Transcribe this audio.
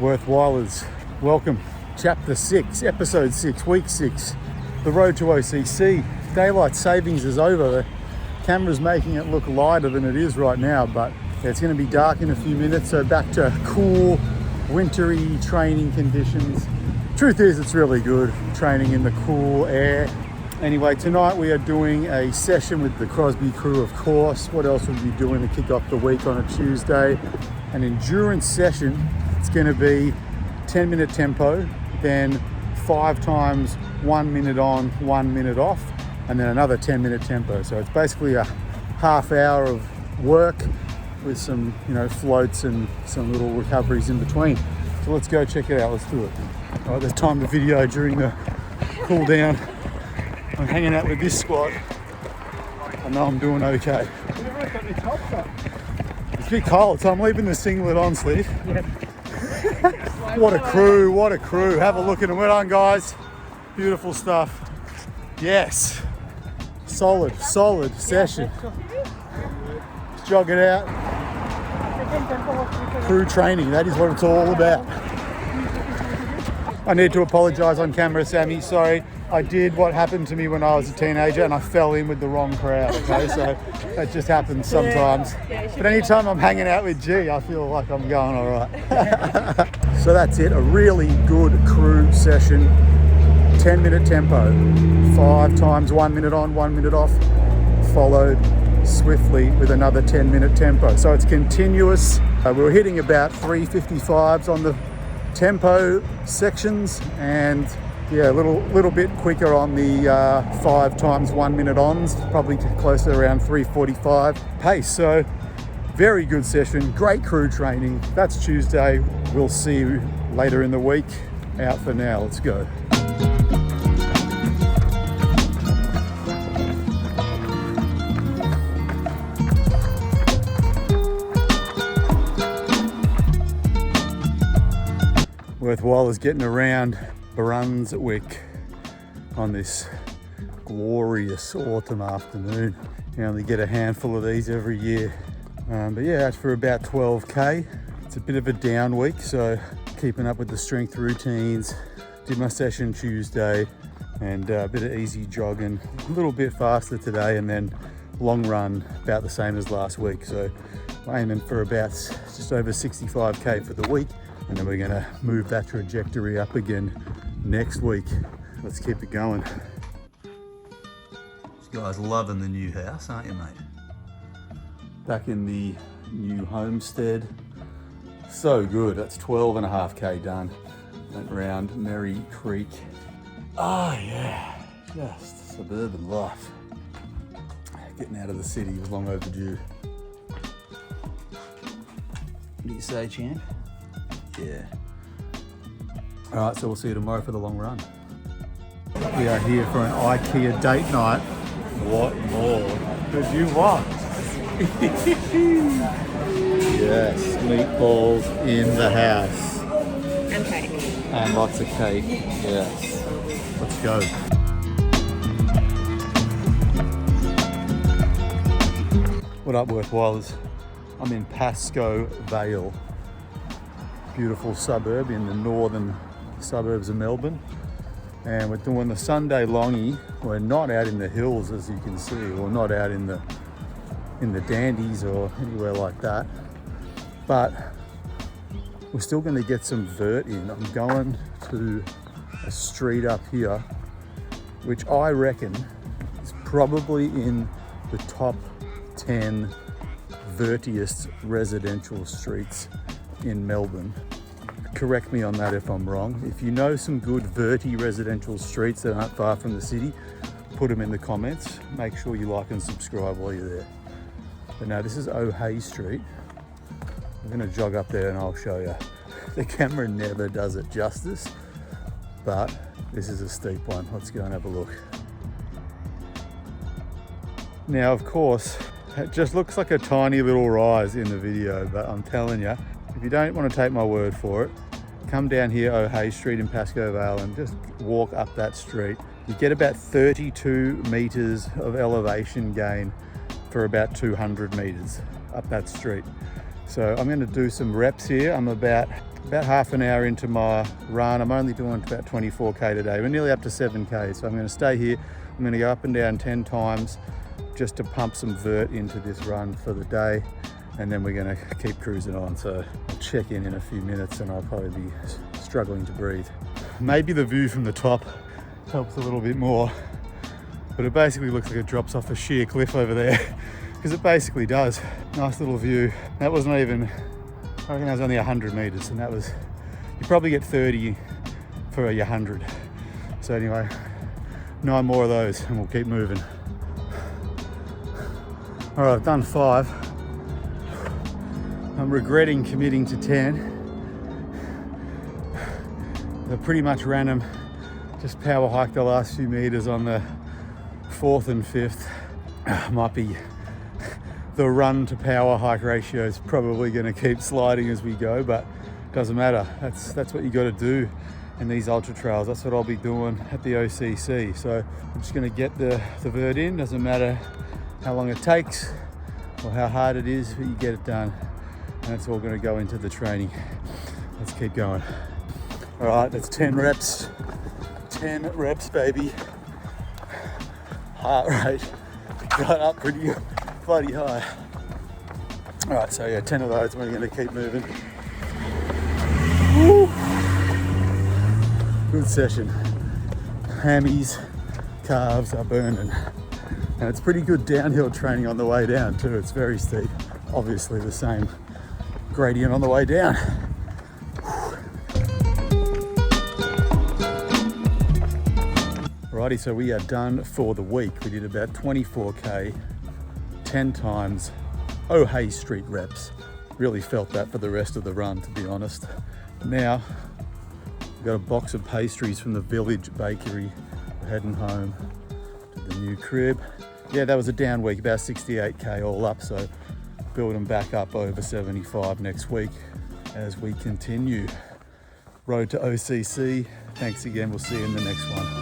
Worthwhilers, welcome. Chapter 6, Episode 6, Week 6. The road to OCC. Daylight savings is over. The camera's making it look lighter than it is right now, but it's going to be dark in a few minutes, so back to cool, wintry training conditions. Truth is, it's really good training in the cool air. Anyway, tonight we are doing a session with the Crosby crew, of course. What else would we be doing to kick off the week on a Tuesday? An endurance session. It's going to be 10-minute tempo, then 5 times 1 minute on, 1 minute off, and then another 10-minute tempo. So it's basically a half hour of work with some, floats and some little recoveries in between. So let's go check it out. Let's do it. All right, there's time the video during the cool down. I'm hanging out with this squad. I know I'm doing okay. It's a bit cold, so I'm leaving the singlet on, Slid. Yeah. What a crew, what a crew. Have a look at them. Well done, guys. Beautiful stuff. Yes. Solid session. Let's jog it out. Crew training, that is what it's all about. I need to apologise on camera, Sammy. Sorry. I did what happened to me when I was a teenager and I fell in with the wrong crowd, okay? So that just happens sometimes. But anytime I'm hanging out with G, I feel like I'm going all right. So that's it, a really good crew session. 10-minute tempo, 5 times 1 minute on, 1 minute off, followed swiftly with another 10-minute tempo. So it's continuous. We were hitting about 355s on the tempo sections, and yeah, a little bit quicker on the 5 times 1 minute ons, probably close to around 345 pace. So very good session, great crew training. That's Tuesday. We'll see you later in the week. Out for now, let's go. Worthwhilers getting around Brunswick on this glorious autumn afternoon. You only get a handful of these every year. But yeah, that's for about 12k. It's a bit of a down week, so keeping up with the strength routines. Did my session Tuesday and a bit of easy jogging, a little bit faster today, and then long run about the same as last week. So aiming for about just over 65k for the week. And then we're gonna move that trajectory up again next week. Let's keep it going. This guy's loving the new house, aren't you, mate? Back in the new homestead. So good, that's 12.5k done. Went round Merry Creek. Oh yeah, just suburban life. Getting out of the city was long overdue. What do you say, champ? Yeah. All right, so we'll see you tomorrow for the long run. We are here for an Ikea date night. What more could you want? Yes, meatballs in the house. And cake. And lots of cake, yes. Let's go. What up, Worthwhilers? I'm in Pascoe Vale. Beautiful suburb in the northern suburbs of Melbourne, and we're doing the Sunday longie. We're not out in the hills, as you can see, or not out in the Dandies or anywhere like that, but we're still going to get some vert in. I'm going to a street up here which I reckon is probably in the top 10 vertiest residential streets in Melbourne. Correct me on that if I'm wrong. If you know some good verti residential streets that aren't far from the city, put them in the comments. Make sure you like and subscribe while you're there. But now this is O'Hay Street. I'm gonna jog up there and I'll show you. The camera never does it justice, but this is a steep one. Let's go and have a look. Now, of course, it just looks like a tiny little rise in the video, but I'm telling you, if you don't want to take my word for it, come down here, O'Hay Street in Pascoe Vale, and just walk up that street. You get about 32 meters of elevation gain for about 200 meters up that street. So I'm going to do some reps here. I'm about half an hour into my run. I'm only doing about 24k today. We're nearly up to 7k, so I'm going to stay here. I'm going to go up and down 10 times just to pump some vert into this run for the day, and then we're going to keep cruising on. So I'll check in a few minutes and I'll probably be struggling to breathe. Maybe the view from the top helps a little bit more, but it basically looks like it drops off a sheer cliff over there, because it basically does. Nice little view. That was not even, I reckon that was only 100 meters, and that was, you probably get 30 for a 100. So anyway, 9 more of those and we'll keep moving. All right, I've done 5. I'm regretting committing to 10. They're pretty much random, just power hiked the last few meters on the 4th and 5th. Might be, the run to power hike ratio is probably going to keep sliding as we go, but doesn't matter. That's what you got to do in these ultra trails. That's what I'll be doing at the OCC. So I'm just going to get the vert in. Doesn't matter how long it takes or how hard it is, but you get it done. And that's all going to go into the training. Let's keep going. All right, that's 10 reps. 10 reps, baby. Heart rate got up pretty bloody high. All right, so yeah, 10 of those. We're going to keep moving. Woo. Good session. Hammies, calves are burning. And it's pretty good downhill training on the way down too. It's very steep. Obviously the same gradient on the way down. Alrighty, so we are done for the week. We did about 24k, 10 times O'Hay Street reps. Really felt that for the rest of the run, to be honest. Now, we've got a box of pastries from the Village Bakery. We're heading home to the new crib. Yeah, that was a down week, about 68k all up, so building back up over 75 next week as we continue. Road to OCC. Thanks again, we'll see you in the next one.